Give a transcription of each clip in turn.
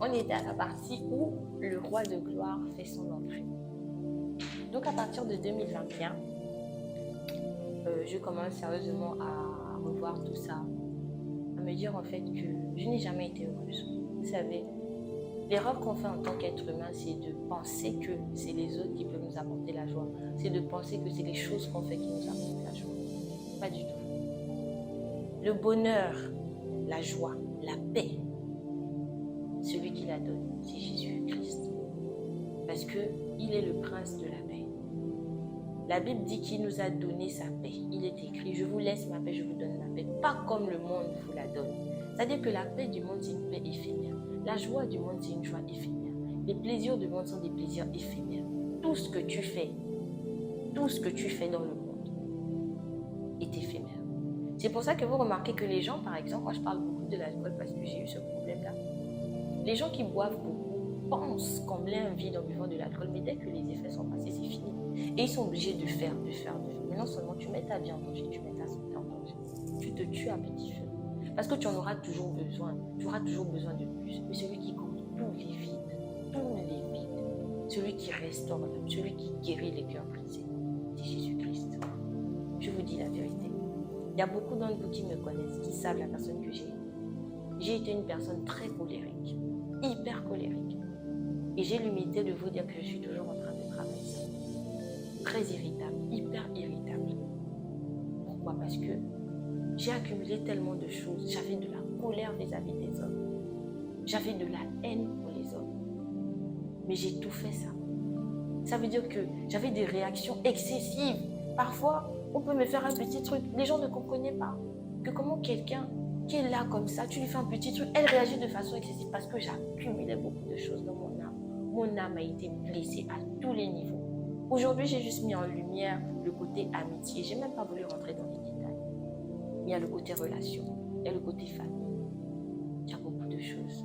On était à la partie où le roi de gloire fait son entrée. Donc à partir de 2021, je commence sérieusement à revoir tout ça, à me dire en fait que je n'ai jamais été heureuse. Vous savez, l'erreur qu'on fait en tant qu'être humain, c'est de penser que c'est les autres qui peuvent nous apporter la joie. C'est de penser que c'est les choses qu'on fait qui nous apportent la joie. Pas du tout. Le bonheur, la joie, la paix, celui qui la donne, c'est Jésus-Christ. Parce qu'il est le prince de la paix. La Bible dit qu'il nous a donné sa paix. Il est écrit, je vous laisse ma paix, je vous donne ma paix. Pas comme le monde vous la donne. C'est-à-dire que la paix du monde, c'est une paix éphémère. La joie du monde, c'est une joie éphémère. Les plaisirs du monde sont des plaisirs éphémères. Tout ce que tu fais dans le monde est éphémère. C'est pour ça que vous remarquez que les gens, par exemple, moi je parle beaucoup de l'alcool parce que j'ai eu ce problème-là. Les gens qui boivent beaucoup pensent combler un vide en buvant de l'alcool, mais dès que les effets sont passés, c'est fini. Et ils sont obligés de faire. Mais non seulement tu mets ta vie en danger, tu mets ta santé en danger. Tu te tues à petit feu. Parce que tu en auras toujours besoin. Tu auras toujours besoin de plus. Mais celui qui comble tous les vides, celui qui restaure l'âme, celui qui guérit les cœurs brisés, c'est Jésus-Christ. Je vous dis la vérité. Il y a beaucoup d'entre vous qui me connaissent, qui savent la personne que j'ai été. J'ai été une personne très colérique, hyper colérique. Et j'ai l'humilité de vous dire que je suis toujours en train de travailler ça. Très irritable, hyper irritable. Pourquoi? Parce que j'ai accumulé tellement de choses. J'avais de la colère vis-à-vis des hommes. J'avais de la haine pour les hommes. Mais j'ai tout fait ça. Ça veut dire que j'avais des réactions excessives. Parfois, on peut me faire un petit truc. Les gens ne comprenaient pas que comment quelqu'un qui est là comme ça, tu lui fais un petit truc, elle réagit de façon excessive parce que j'ai accumulé beaucoup de choses dans mon âme. Mon âme a été blessée à tous les niveaux. Aujourd'hui, j'ai juste mis en lumière le côté amitié. Je n'ai même pas voulu rentrer dans les détails. Il y a le côté relation, il y a le côté famille. Il y a beaucoup de choses.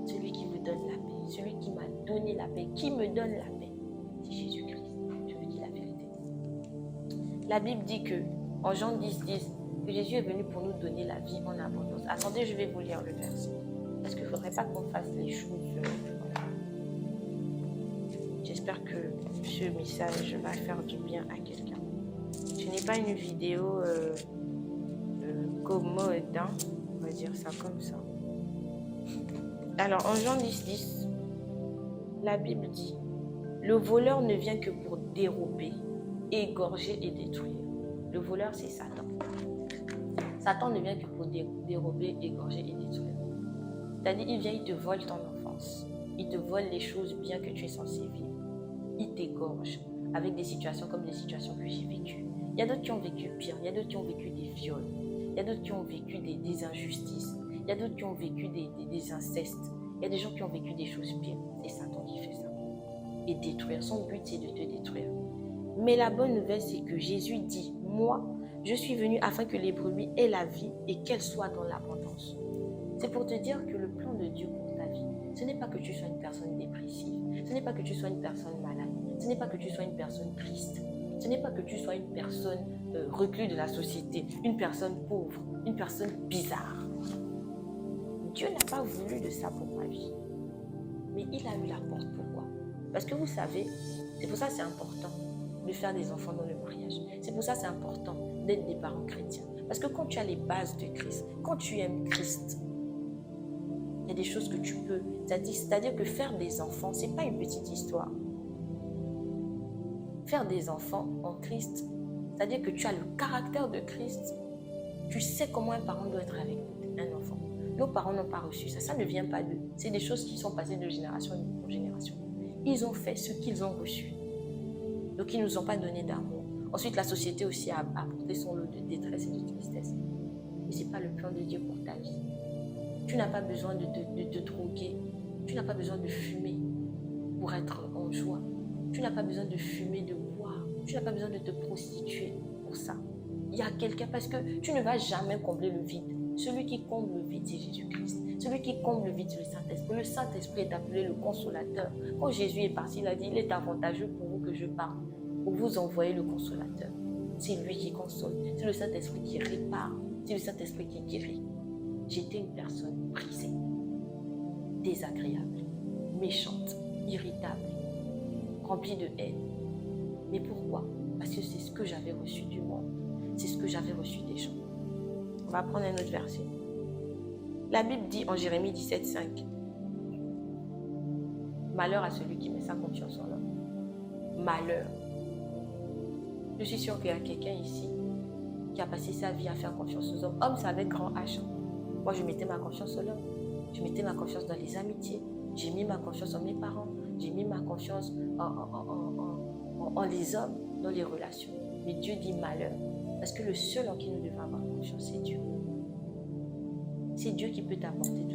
Celui qui vous donne la paix, celui qui m'a donné la paix, qui me donne la paix, c'est Jésus-Christ. Je vous dis la vérité. La Bible dit que, en Jean 10, que Jésus est venu pour nous donner la vie en abondance. Attendez, je vais vous lire le verset. Parce qu'il ne faudrait pas qu'on fasse les choses. J'espère que ce message va faire du bien à quelqu'un. Ce n'est pas une vidéo commode, hein? On va dire ça comme ça. Alors, en Jean 10, la Bible dit, le voleur ne vient que pour dérober, égorger et détruire. Le voleur, c'est Satan. Satan ne vient que pour dérober, égorger et détruire. C'est-à-dire, il vient, il te vole ton enfance. Il te vole les choses bien que tu es censé vivre. Il t'égorge avec des situations comme les situations que j'ai vécues. Il y a d'autres qui ont vécu pire. Il y a d'autres qui ont vécu des viols. Il y a d'autres qui ont vécu des injustices. Il y a d'autres qui ont vécu des incestes. Il y a des gens qui ont vécu des choses pires. C'est Satan qui fait ça. Et détruire. Son but, c'est de te détruire. Mais la bonne nouvelle, c'est que Jésus dit, moi, je suis venu afin que les brebis aient la vie et qu'elles soient dans l'abondance. C'est pour te dire que le plan de Dieu pour ta vie, ce n'est pas que tu sois une personne dépressive. Ce n'est pas que tu sois une personne malade. Ce n'est pas que tu sois une personne triste. Ce n'est pas que tu sois une personne recluse de la société, une personne pauvre, une personne bizarre. Dieu n'a pas voulu de ça pour ma vie. Mais il a eu la porte. Pourquoi? Parce que vous savez, c'est pour ça que c'est important de faire des enfants dans le mariage. C'est pour ça que c'est important d'être des parents chrétiens. Parce que quand tu as les bases de Christ, quand tu aimes Christ, il y a des choses que tu peux. C'est-à-dire que faire des enfants, ce n'est pas une petite histoire. Faire des enfants en Christ, c'est-à-dire que tu as le caractère de Christ. Tu sais comment un parent doit être avec un enfant. Nos parents n'ont pas reçu ça. Ça ne vient pas d'eux. C'est des choses qui sont passées de génération en génération. Ils ont fait ce qu'ils ont reçu. Donc, ils ne nous ont pas donné d'amour. Ensuite, la société aussi a apporté son lot de détresse et de tristesse. Mais ce n'est pas le plan de Dieu pour ta vie. Tu n'as pas besoin de te droguer. Tu n'as pas besoin de fumer pour être en joie. Tu n'as pas besoin de fumer, de boire. Tu n'as pas besoin de te prostituer pour ça. Il y a quelqu'un, parce que tu ne vas jamais combler le vide. Celui qui comble le vide, c'est Jésus-Christ. Celui qui comble le vide, c'est le Saint-Esprit. Le Saint-Esprit est appelé le consolateur. Quand Jésus est parti, il a dit, il est avantageux pour vous que je parte. pour vous envoyer le consolateur. C'est lui qui console, c'est le Saint-Esprit qui répare, c'est le Saint-Esprit qui guérit. J'étais une personne brisée, désagréable, méchante, irritable, remplie de haine. Mais pourquoi? Parce que c'est ce que j'avais reçu du monde, c'est ce que j'avais reçu des gens. On va prendre un autre verset. La Bible dit en Jérémie 17,5, malheur à celui qui met sa confiance en l'homme. Malheur. Je suis sûre qu'il y a quelqu'un ici qui a passé sa vie à faire confiance aux hommes. Homme, c'est avec grand H. Moi, je mettais ma confiance en l'homme. Je mettais ma confiance dans les amitiés. J'ai mis ma confiance en mes parents. J'ai mis ma confiance en les hommes, dans les relations. Mais Dieu dit malheur. Parce que le seul en qui nous devons avoir confiance, c'est Dieu. C'est Dieu qui peut t'apporter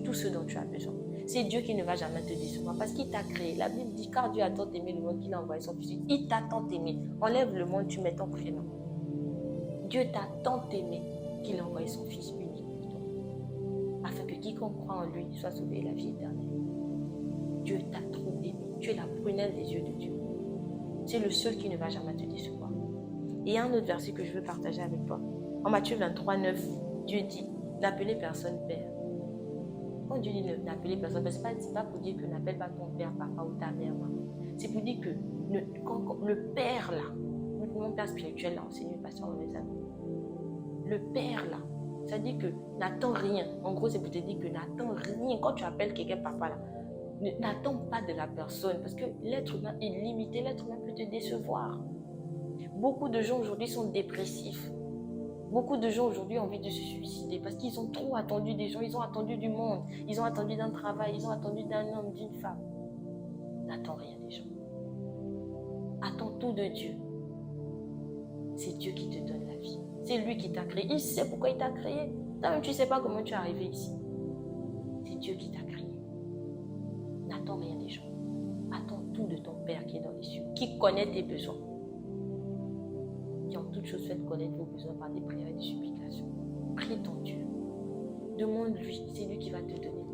tout ce dont tu as besoin. C'est Dieu qui ne va jamais te décevoir parce qu'il t'a créé. La Bible dit, car Dieu a tant aimé le monde qu'il a envoyé son Fils. Il t'a tant aimé. Enlève le monde, tu mets ton prénom. Dieu t'a tant aimé qu'il a envoyé son Fils unique pour toi. Afin que quiconque croit en lui soit sauvé la vie éternelle. Dieu t'a trop aimé. Tu es la prunelle des yeux de Dieu. C'est le seul qui ne va jamais te décevoir. Et il y a un autre verset que je veux partager avec toi. En Matthieu 23, 9, Dieu dit, n'appelez personne père. Quand Dieu dit n'appelez personne, ce n'est pas pour dire que n'appelle pas ton père, papa ou ta mère, maman. C'est pour dire que le père là, mon père spirituel là, enseigne le pasteur, mes amis. Le père là, ça dit que n'attends rien. En gros, c'est pour te dire que n'attends rien. Quand tu appelles quelqu'un papa là, n'attends pas de la personne parce que l'être humain est limité, l'être humain peut te décevoir. Beaucoup de gens aujourd'hui sont dépressifs. Beaucoup de gens aujourd'hui ont envie de se suicider parce qu'ils ont trop attendu des gens, ils ont attendu du monde, ils ont attendu d'un travail, ils ont attendu d'un homme, d'une femme. N'attends rien des gens. Attends tout de Dieu. C'est Dieu qui te donne la vie. C'est lui qui t'a créé. Il sait pourquoi il t'a créé. Toi-même, tu ne sais pas comment tu es arrivé ici. C'est Dieu qui t'a créé. N'attends rien des gens. Attends tout de ton Père qui est dans les cieux, qui connaît tes besoins. Qui en toute chose fait connaître vos besoins par des prières et des supplications. Prie ton Dieu. Demande-lui, c'est lui qui va te donner.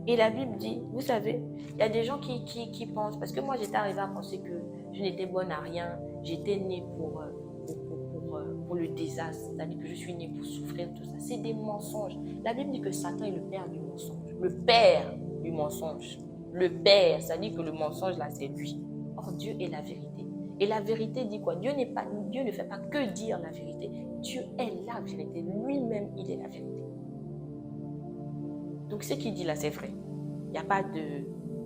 Et la Bible dit, vous savez, il y a des gens qui pensent, parce que moi j'étais arrivée à penser que je n'étais bonne à rien, j'étais née pour le désastre, c'est-à-dire que je suis née pour souffrir, tout ça. C'est des mensonges. La Bible dit que Satan est le père du mensonge. Le père du mensonge. Le père, ça dit que le mensonge là c'est lui. Or Dieu est la vérité. Et la vérité dit quoi? Dieu ne fait pas que dire la vérité. Dieu est la vérité. Lui-même, il est la vérité. Donc, ce qu'il dit là, c'est vrai. Il n'y a pas de...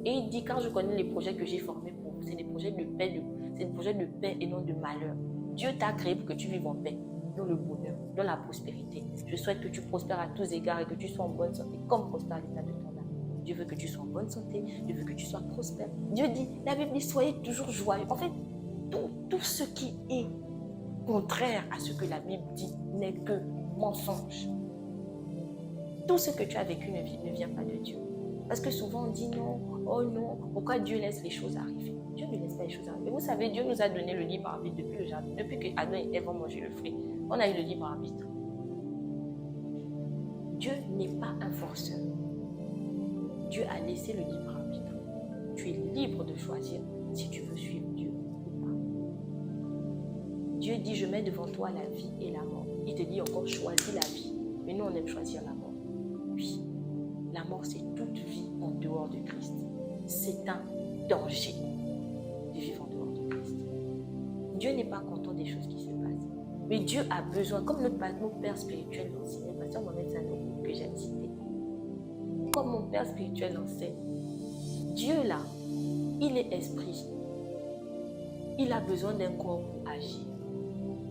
Et il dit, car je connais les projets que j'ai formés pour vous, c'est des projets de paix, c'est des projets de paix et non de malheur. Dieu t'a créé pour que tu vives en paix, dans le bonheur, dans la prospérité. Je souhaite que tu prospères à tous égards et que tu sois en bonne santé, comme prospère l'état de ton âme. Dieu veut que tu sois en bonne santé, Dieu veut que tu sois prospère. Dieu dit, la Bible dit, soyez toujours joyeux. En fait, tout ce qui est contraire à ce que la Bible dit n'est que mensonge. Tout ce que tu as vécu ne vient pas de Dieu. Parce que souvent on dit non, oh non, pourquoi Dieu laisse les choses arriver? Dieu ne laisse pas les choses arriver. Vous savez, Dieu nous a donné le libre arbitre depuis le jardin, depuis que Adam et Ève ont mangé le fruit. On a eu le libre arbitre. Dieu n'est pas un forceur. Dieu a laissé le libre arbitre. Tu es libre de choisir si tu veux suivre Dieu. Dieu dit, je mets devant toi la vie et la mort. Il te dit encore, choisis la vie. Mais nous, on aime choisir la mort. Oui, la mort, c'est toute vie en dehors de Christ. C'est un danger de vivre en dehors de Christ. Dieu n'est pas content des choses qui se passent. Mais Dieu a besoin, comme notre père spirituel l'enseignait, pasteur Mohamed Sanogo, que j'ai cité. Comme mon père spirituel l'enseigne, Dieu là, il est esprit. Il a besoin d'un corps pour agir.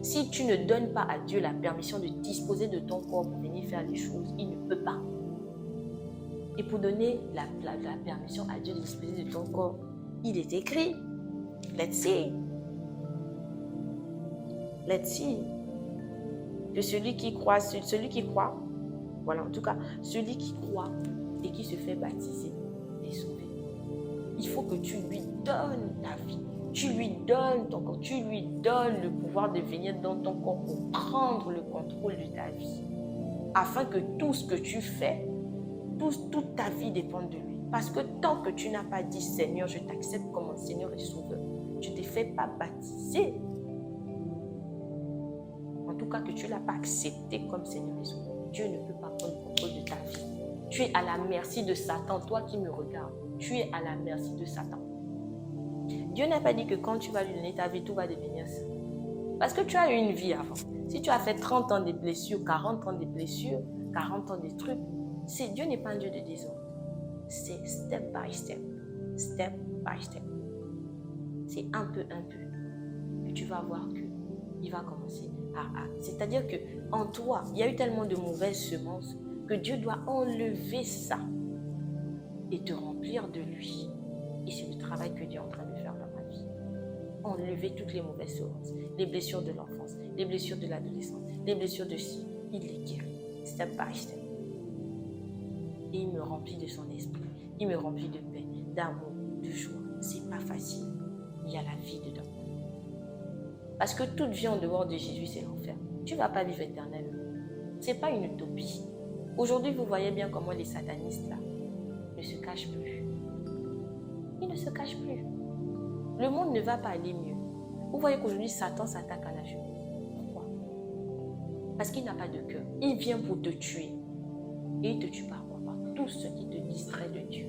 Si tu ne donnes pas à Dieu la permission de disposer de ton corps pour venir faire les choses, il ne peut pas. Et pour donner la permission à Dieu de disposer de ton corps, il est écrit, let's see, que celui qui croit, voilà, en tout cas, celui qui croit et qui se fait baptiser est sauvé. Il faut que tu lui donnes ta vie. Tu lui donnes ton corps, tu lui donnes le pouvoir de venir dans ton corps pour prendre le contrôle de ta vie. Afin que tout ce que tu fais, toute ta vie dépende de lui. Parce que tant que tu n'as pas dit Seigneur, je t'accepte comme mon Seigneur et Sauveur, tu ne te fais pas baptiser. En tout cas, que tu ne l'as pas accepté comme Seigneur et Sauveur, Dieu ne peut pas prendre contrôle de ta vie. Tu es à la merci de Satan, toi qui me regardes. Tu es à la merci de Satan. Dieu n'a pas dit que quand tu vas lui donner ta vie, tout va devenir ça. Parce que tu as eu une vie avant. Si tu as fait 30 ans de blessures, 40 ans de blessures, 40 ans de trucs, Dieu n'est pas un Dieu de désordre. C'est step by step. Step by step. C'est un peu. Et tu vas voir qu'il va commencer à... C'est-à-dire qu'en toi, il y a eu tellement de mauvaises semences que Dieu doit enlever ça et te remplir de lui. Et c'est le travail que Dieu est en train de faire dans ma vie. Enlever toutes les mauvaises semences, les blessures de l'enfance, les blessures de l'adolescence, les blessures de ci. Il les guérit, step by step. Et il me remplit de son esprit. Il me remplit de paix, d'amour, de joie. C'est pas facile. Il y a la vie dedans. Parce que toute vie en dehors de Jésus, c'est l'enfer. Tu ne vas pas vivre éternellement. Ce n'est pas une utopie. Aujourd'hui, vous voyez bien comment les satanistes là ne se cachent plus. Ils ne se cachent plus. Le monde ne va pas aller mieux. Vous voyez qu'aujourd'hui, Satan s'attaque à la jeunesse. Pourquoi? Parce qu'il n'a pas de cœur. Il vient pour te tuer. Et il te tue par quoi? Par tout ce qui te distrait de Dieu.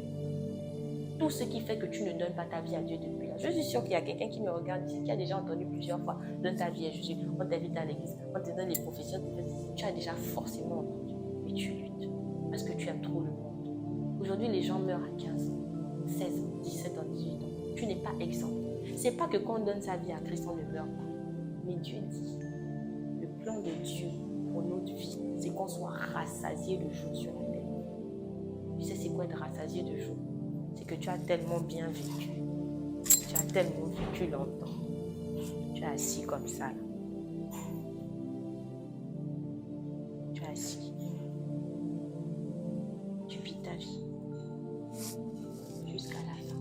Tout ce qui fait que tu ne donnes pas ta vie à Dieu depuis là. Je suis sûre qu'il y a quelqu'un qui me regarde ici, qui a déjà entendu plusieurs fois, donne ta vie à Jésus, on t'invite à l'église, on te donne les professions, tu as déjà forcément entendu. Mais tu luttes parce que tu aimes trop le monde. Aujourd'hui, les gens meurent à 15 ans, 16 ans, 17 ans, 18 ans. Tu n'es pas exempt. C'est pas que quand on donne sa vie à Christ, on ne meurt pas. Mais Dieu dit, le plan de Dieu pour notre vie, c'est qu'on soit rassasié de jour sur la terre. Tu sais, c'est quoi être rassasié de jour? C'est que tu as tellement bien vécu. Tu as tellement vécu longtemps. Tu es assis comme ça. Là. Tu es assis. Tu vis ta vie. Jusqu'à la fin.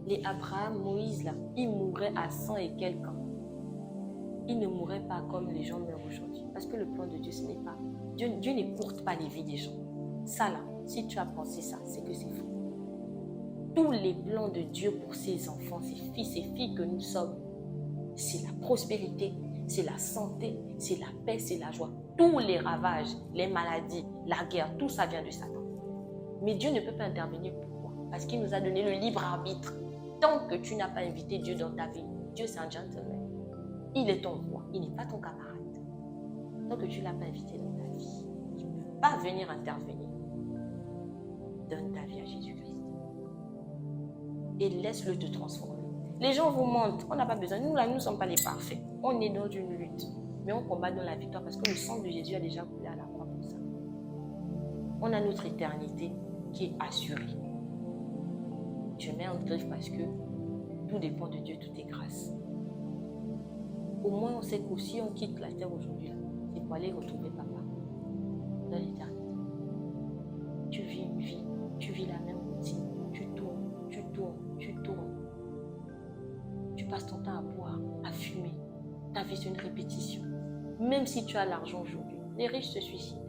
Les Abraham, Moïse, là, ils mouraient à 100 et quelques ans. Ils ne mourraient pas comme les gens meurent aujourd'hui. Parce que le plan de Dieu, ce n'est pas... Dieu n'écourte pas les vies des gens. Ça là, si tu as pensé ça, c'est que c'est faux. Tous les plans de Dieu pour ses enfants, ses fils et filles que nous sommes, c'est la prospérité, c'est la santé, c'est la paix, c'est la joie. Tous les ravages, les maladies, la guerre, tout ça vient de Satan. Mais Dieu ne peut pas intervenir. Pourquoi? Parce qu'il nous a donné le libre arbitre. Tant que tu n'as pas invité Dieu dans ta vie, Dieu c'est un gentleman. Il est ton roi, il n'est pas ton camarade. Tant que tu ne l'as pas invité dans ta vie, il ne peut pas venir intervenir. Donne ta vie à Jésus-Christ. Et laisse-le te transformer. Les gens vous mentent, on n'a pas besoin. Nous là, nous ne sommes pas les parfaits. On est dans une lutte. Mais on combat dans la victoire parce que le sang de Jésus a déjà coulé à la croix pour ça. On a notre éternité qui est assurée. Je mets en griffe parce que tout dépend de Dieu, tout est grâce. Au moins, on sait que si on quitte la terre aujourd'hui, c'est pour aller retrouver papa dans l'éternité. Tu vis une vie, tu vis la même routine, tu tournes. Tu passes ton temps à boire, à fumer. Ta vie, c'est une répétition. Même si tu as l'argent aujourd'hui, les riches se suicident.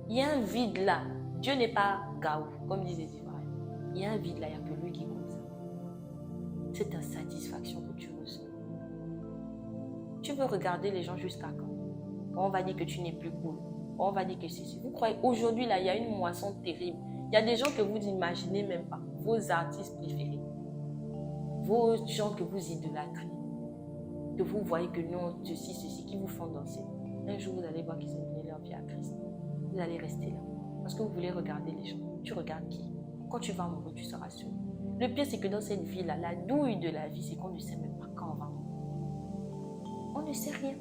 Il y a un vide là. Dieu n'est pas Gaou, comme disent les Ivoiriens. Il y a un vide là, il n'y a que lui qui est comme ça. C'est insatisfaction que tu ressens. Tu veux regarder les gens jusqu'à quand? On va dire que tu n'es plus cool. On va dire que c'est... Vous croyez, aujourd'hui là, il y a une moisson terrible. Il y a des gens que vous n'imaginez même pas. Vos artistes préférés. Vos gens que vous idolâtrez. Que vous voyez que non, ceci, qui vous font danser. Un jour, vous allez voir qu'ils ont donné leur vie à Christ. Vous allez rester là. Parce que vous voulez regarder les gens. Tu regardes qui? Quand tu vas mourir, tu seras seul. Le pire, c'est que dans cette vie-là, la douille de la vie, c'est qu'on ne sait même pas quand on va mourir. On ne sait rien.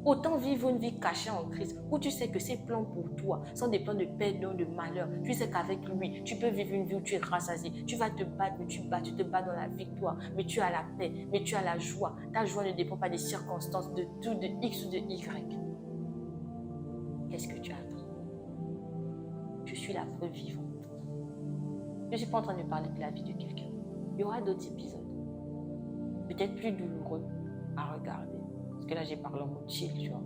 Autant vivre une vie cachée en Christ, où tu sais que ses plans pour toi sont des plans de paix, de malheur. Tu sais qu'avec lui, tu peux vivre une vie où tu es rassasié. Tu vas te battre, mais tu te bats dans la victoire. Mais tu as la paix, mais tu as la joie. Ta joie ne dépend pas des circonstances, de tout, de X ou de Y. Qu'est-ce que tu attends? Je suis la preuve vivante. Je ne suis pas en train de parler de la vie de quelqu'un. Il y aura d'autres épisodes. Peut-être plus douloureux à regarder. Parce que là, j'ai parlé en mode chill, tu vois.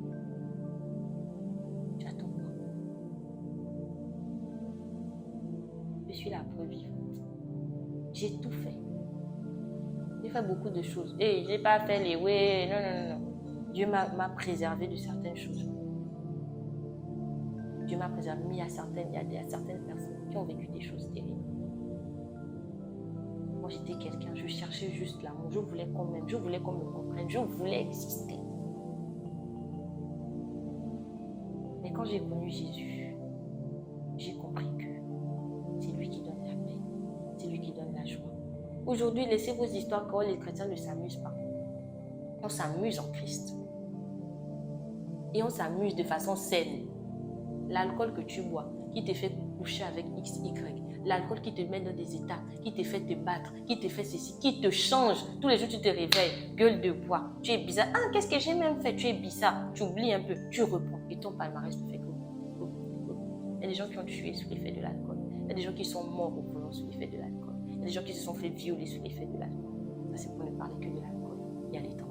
Tu attends quoi? suis la preuve vivante. J'ai tout fait. J'ai fait beaucoup de choses. Et je n'ai pas fait les ouais, non. Dieu m'a préservé de certaines choses. Dieu m'a préservé, mais il y a certaines personnes qui ont vécu des choses terribles. Moi, j'étais quelqu'un, je cherchais juste l'amour. Je voulais qu'on m'aime, je voulais qu'on me comprenne, je voulais exister. Mais quand j'ai connu Jésus, j'ai compris que c'est lui qui donne la paix, c'est lui qui donne la joie. Aujourd'hui, laissez vos histoires quand les chrétiens ne s'amusent pas. On s'amuse en Christ. Et on s'amuse de façon saine. L'alcool que tu bois, qui te fait coucher avec X, Y. L'alcool qui te met dans des états, qui te fait te battre, qui te fait ceci, qui te change. Tous les jours, tu te réveilles, gueule de bois. Tu es bizarre. Ah, qu'est-ce que j'ai même fait? Tu es bizarre. Tu oublies un peu, tu reprends. Et ton palmarès te fait go. Il y a des gens qui ont tué sous l'effet de l'alcool. Il y a des gens qui sont morts au volant sous l'effet de l'alcool. Il y a des gens qui se sont fait violer sous l'effet de l'alcool. Ça, c'est pour ne parler que de l'alcool. Il y a les drogues.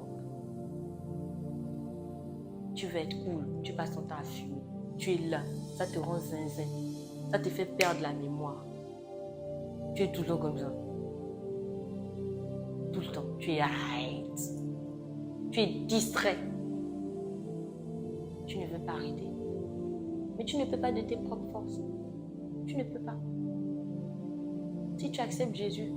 Tu veux être cool, tu passes ton temps à fumer. Tu es là, ça te rend zinzin. Ça te fait perdre la mémoire. Tu es tout le temps comme ça. Tout le temps. Tu es arrête. Tu es distrait. Tu ne veux pas arrêter. Mais tu ne peux pas de tes propres forces. Tu ne peux pas. Si tu acceptes Jésus,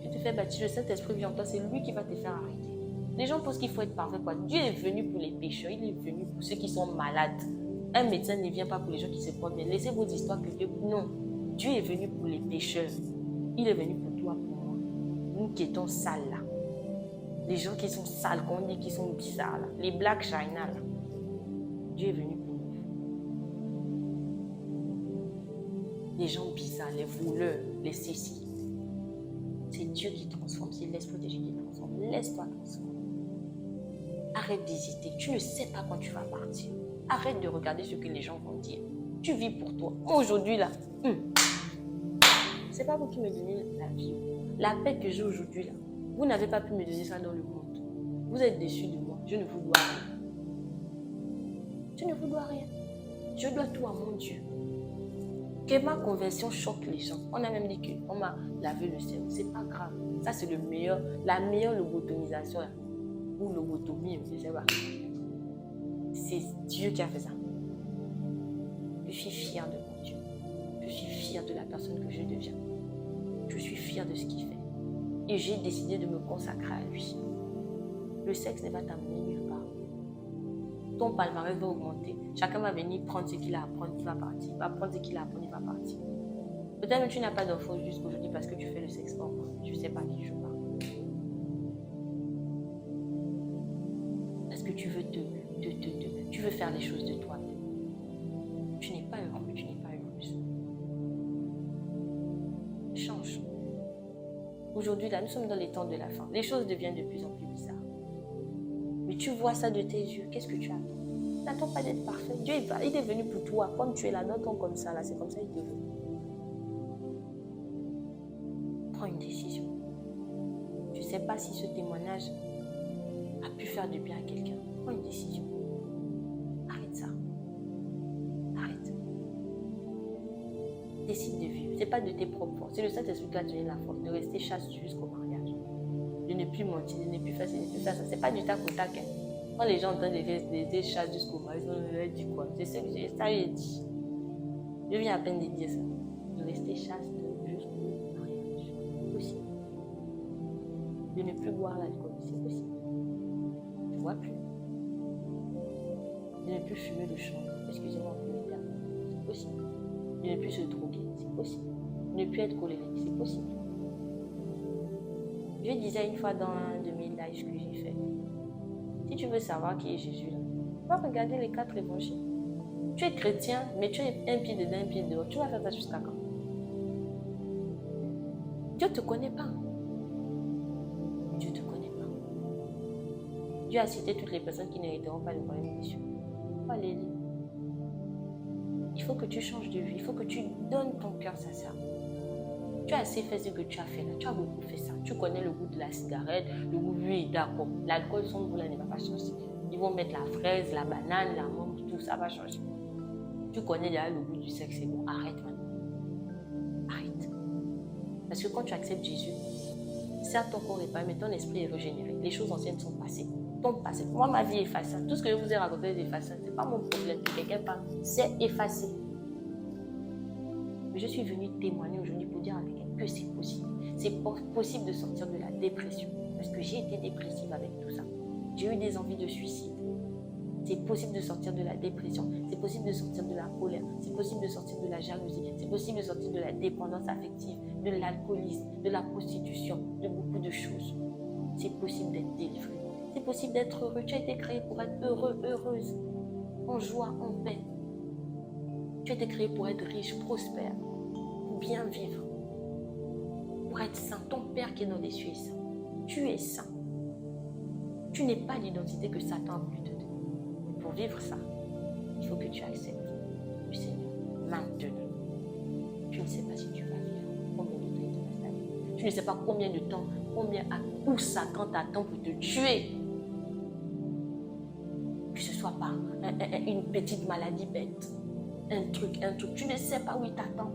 tu te fais baptiser, le Saint-Esprit vient en toi, c'est lui qui va te faire arrêter. Les gens pensent qu'il faut être parfait. Quoi. Dieu est venu pour les pécheurs, il est venu pour ceux qui sont malades. Un médecin ne vient pas pour les gens qui se portent bien. Laissez vos histoires que Dieu... Non, Dieu est venu pour les pécheurs. Il est venu pour toi, pour moi. Nous qui étions sales là. Les gens qui sont sales, qu'on dit qui sont bizarres là. Les Black China là. Dieu est venu pour nous. Les gens bizarres, les voleurs, les cécis. C'est Dieu qui transforme, c'est l'Esprit de Dieu qui transforme. Laisse-toi transformer. Arrête d'hésiter. Tu ne sais pas quand tu vas partir. Arrête de regarder ce que les gens vont dire. Tu vis pour toi. Moi, aujourd'hui, là, c'est pas vous qui me donnez la vie. La paix que j'ai aujourd'hui, là, vous n'avez pas pu me donner ça dans le monde. Vous êtes déçus de moi. Je ne vous dois rien. Je ne vous dois rien. Je dois tout à mon Dieu. Que ma conversion choque les gens. On a même dit qu'on m'a lavé le cerveau. C'est pas grave. Ça, c'est le meilleur, la meilleure lobotomisation, là. Ou lobotomie, je ne sais pas. C'est Dieu qui a fait ça. Je suis fière de mon Dieu. Je suis fière de la personne que je deviens. Je suis fière de ce qu'il fait. Et j'ai décidé de me consacrer à lui. Le sexe ne va t'amener nulle part. Ton palmarès va augmenter. Chacun va venir prendre ce qu'il a à prendre, il va partir. Il va prendre ce qu'il a à prendre, il va partir. Peut-être que tu n'as pas d'enfant jusqu'aujourd'hui parce que tu fais le sexe hors. Je ne sais pas qui je parle. Parce que tu veux tu veux faire les choses de toi-même. Tu n'es pas heureux, tu n'es pas heureuse. Change. Aujourd'hui, là, nous sommes dans les temps de la fin. Les choses deviennent de plus en plus bizarres. Mais tu vois ça de tes yeux, qu'est-ce que tu attends? N'attends pas d'être parfait. Dieu, il est venu pour toi. Comme tu es là, dans ton comme ça, là, c'est comme ça qu'il te veut. Prends une décision. Je ne sais pas si ce témoignage a pu faire du bien à quelqu'un. Prends une décision. Arrête ça. Arrête. Décide de vivre. Ce n'est pas de tes propres forces. C'est le Saint-Esprit qui a donné la force de rester chaste jusqu'au mariage. De ne plus mentir, de ne plus faire ça, de ne plus faire ça. Ce n'est pas du tac au tac. Quand les gens entendent des chasses jusqu'au mariage, on leur dit quoi? C'est ça que j'ai dit. Je viens à peine de dire ça. De rester chaste jusqu'au mariage. C'est possible. De ne plus boire l'alcool. C'est possible. Tu ne vois plus. De ne plus fumer le chanvre. Excusez-moi pour le terme. C'est possible. De ne plus se droguer. C'est possible. De ne plus être colérique. C'est possible. Je disais une fois dans un de mes lives que j'ai fait, si tu veux savoir qui est Jésus, va regarder les 4 évangiles. Tu es chrétien, mais tu es un pied dedans, un pied dehors. Tu vas faire ça jusqu'à quand? Dieu ne te connaît pas. Dieu ne te connaît pas. Dieu a cité toutes les personnes qui n'hériteront pas le royaume des cieux. Il faut aller lire. Il faut que tu changes de vie. Il faut que tu donnes ton cœur sincèrement. Tu as assez fait ce que tu as fait là. Tu as beaucoup fait ça. Tu connais le goût de la cigarette, le goût, oui, d'accord. L'alcool, son goût là ne va pas changer. Ils vont mettre la fraise, la banane, la mangue, tout ça va changer. Tu connais déjà le goût du sexe, c'est bon. Arrête maintenant. Arrête. Parce que quand tu acceptes Jésus, certes ton corps est pas, mais ton esprit est régénéré. Les choses anciennes sont passées. Ton passé. Moi, ma vie est effacée. Tout ce que je vous ai raconté est effacé. Ce n'est pas mon problème. Quelqu'un parle, c'est effacé. Mais je suis venue témoigner aujourd'hui pour dire à quelqu'un que c'est possible. C'est possible de sortir de la dépression. Parce que j'ai été dépressive avec tout ça. J'ai eu des envies de suicide. C'est possible de sortir de la dépression. C'est possible de sortir de la colère. C'est possible de sortir de la jalousie. C'est possible de sortir de la dépendance affective, de l'alcoolisme, de la prostitution, de beaucoup de choses. C'est possible d'être délivré. C'est possible d'être heureux. Tu as été créé pour être heureux, heureuse, en joie, en paix. Tu as été créé pour être riche, prospère, pour bien vivre, pour être saint. Ton Père qui est dans les cieux est saint. Tu es saint. Tu n'es pas l'identité que Satan a voulu te donner. Pour vivre ça, il faut que tu acceptes le Seigneur maintenant. Tu ne sais pas si tu vas vivre, combien de temps il te reste à vivre. Tu ne sais pas combien de temps, où Satan t'attend pour te tuer. Que ce soit par une petite maladie bête, un truc. Tu ne sais pas où il t'attend.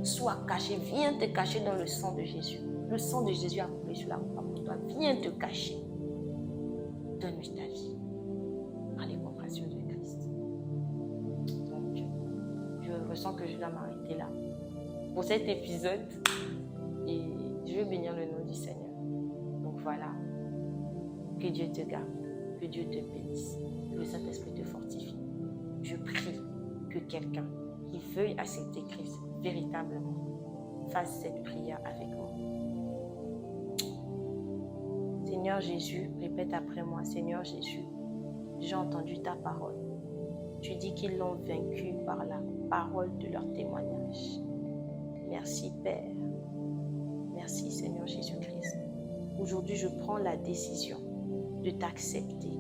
Sois caché, viens te cacher dans le sang de Jésus. Le sang de Jésus a coulé sur la croix pour toi. Viens te cacher. Donne-lui ta vie. Par les compassions de Christ. Donc, je ressens que je dois m'arrêter là pour cet épisode. Et je veux bénir le nom du Seigneur. Donc voilà. Que Dieu te garde. Que Dieu te bénisse. Que le Saint-Esprit te fortifie. Je prie que quelqu'un qui veuille accepter Christ véritablement fasse cette prière avec moi. Seigneur Jésus, répète après moi. Seigneur Jésus, j'ai entendu ta parole. Tu dis qu'ils l'ont vaincu par la parole de leur témoignage. Merci Père. Merci Seigneur Jésus-Christ. Aujourd'hui, je prends la décision de t'accepter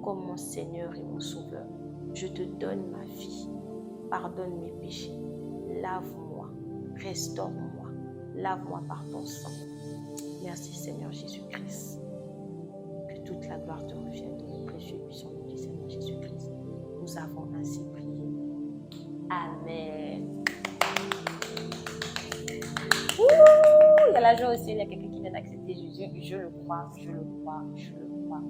comme mon Seigneur et mon Sauveur. Je te donne ma vie. Pardonne mes péchés. Lave-moi. Restaure-moi. Lave-moi par ton sang. Merci Seigneur Jésus-Christ. Que toute la gloire te revienne dans le précieux et puissant nom du Seigneur Jésus-Christ. Nous avons ainsi prié. Amen. Ouh, il y a la joie aussi, il y a quelqu'un qui vient d'accepter Jésus. Je le crois, je le crois, je le crois.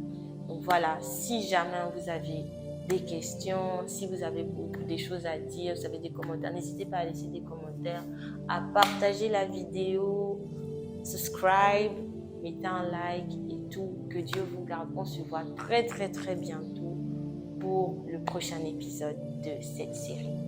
Donc voilà, si jamais vous avez des questions, si vous avez beaucoup de choses à dire, vous avez des commentaires, n'hésitez pas à laisser des commentaires, à partager la vidéo, subscribe, mettez un like et tout. Que Dieu vous garde. On se voit très très très bientôt pour le prochain épisode de cette série.